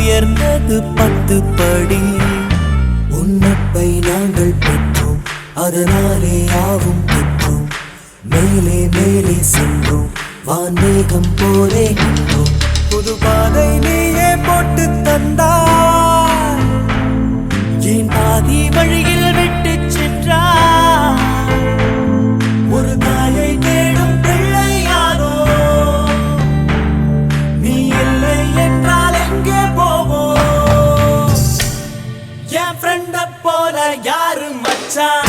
உயர்ந்தது 10 படி. உன்னப்பை நாங்கள் பெற்றோம், அதனாலே யாவும் பெற்றோம். மேலே மேலே சென்றோம், வான்மேகம் போலே நின்றோம். புது பாதை நீயே போட்டு தந்தாய், ஏன் பாதி வழியில் விட்டு சென்றாய்? ஒரு தாயை தேடும் பிள்ளையானோ நீ இல்லை என்றால் எங்கே போவோம்? என் ஃப்ரெண்ட போல யாரு மச்சான்?